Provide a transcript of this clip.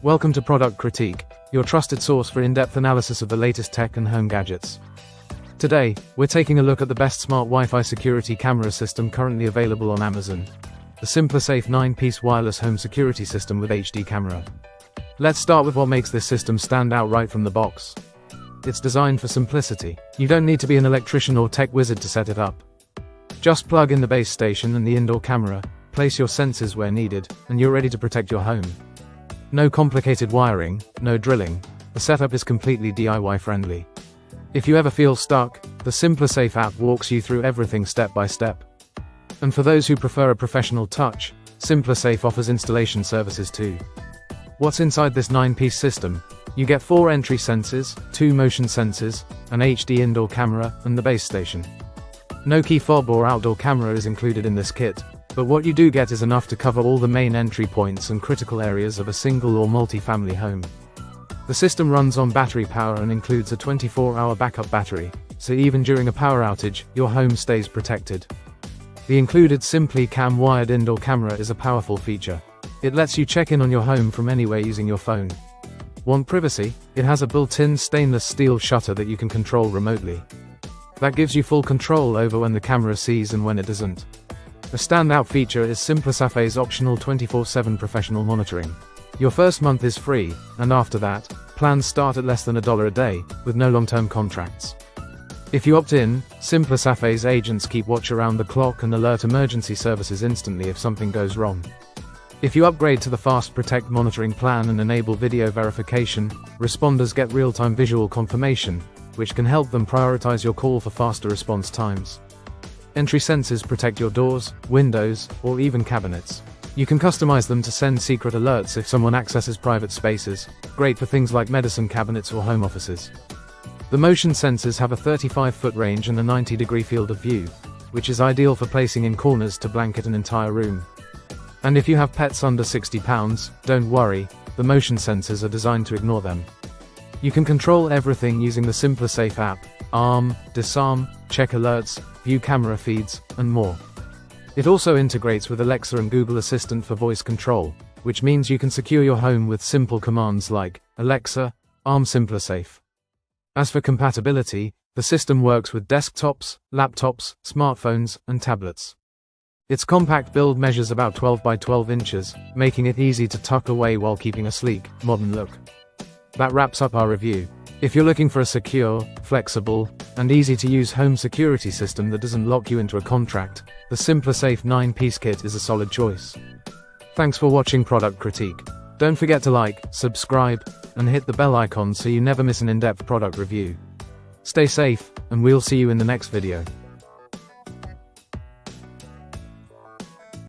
Welcome to Product Critique, your trusted source for in-depth analysis of the latest tech and home gadgets. Today, we're taking a look at the best smart Wi-Fi security camera system currently available on Amazon. The SimpliSafe 9-piece wireless home security system with HD camera. Let's start with what makes this system stand out right from the box. It's designed for simplicity. You don't need to be an electrician or tech wizard to set it up. Just plug in the base station and the indoor camera, place your sensors where needed, and you're ready to protect your home. No complicated wiring, no drilling. The setup is completely DIY friendly. If you ever feel stuck, the SimpliSafe app walks you through everything step by step. And for those who prefer a professional touch, SimpliSafe offers installation services too. What's inside this 9-piece system? You get 4 entry sensors, 2 motion sensors, an HD indoor camera, and the base station. No key fob or outdoor camera is included in this kit, but what you do get is enough to cover all the main entry points and critical areas of a single or multi-family home. The system runs on battery power and includes a 24-hour backup battery, so even during a power outage, your home stays protected. The included SimpliCam wired indoor camera is a powerful feature. It lets you check in on your home from anywhere using your phone. Want privacy? It has a built-in stainless steel shutter that you can control remotely. That gives you full control over when the camera sees and when it doesn't. A standout feature is SimpliSafe's optional 24/7 professional monitoring. Your first month is free, and after that, plans start at less than $1 a day, with no long-term contracts. If you opt in, SimpliSafe's agents keep watch around the clock and alert emergency services instantly if something goes wrong. If you upgrade to the Fast Protect monitoring plan and enable video verification, responders get real-time visual confirmation, which can help them prioritize your call for faster response times. Entry sensors protect your doors, windows, or even cabinets. You can customize them to send secret alerts if someone accesses private spaces, great for things like medicine cabinets or home offices. The motion sensors have a 35-foot range and a 90-degree field of view, which is ideal for placing in corners to blanket an entire room. And if you have pets under 60 pounds, don't worry, the motion sensors are designed to ignore them. You can control everything using the SimpliSafe app, arm, disarm, check alerts, view camera feeds, and more. It also integrates with Alexa and Google Assistant for voice control, which means you can secure your home with simple commands like, Alexa, arm SimpliSafe. As for compatibility, the system works with desktops, laptops, smartphones, and tablets. Its compact build measures about 12 by 12 inches, making it easy to tuck away while keeping a sleek, modern look. That wraps up our review. If you're looking for a secure, flexible, and easy-to-use home security system that doesn't lock you into a contract, the SimpliSafe 9-piece kit is a solid choice. Thanks for watching Product Critique. Don't forget to like, subscribe, and hit the bell icon so you never miss an in-depth product review. Stay safe, and we'll see you in the next video.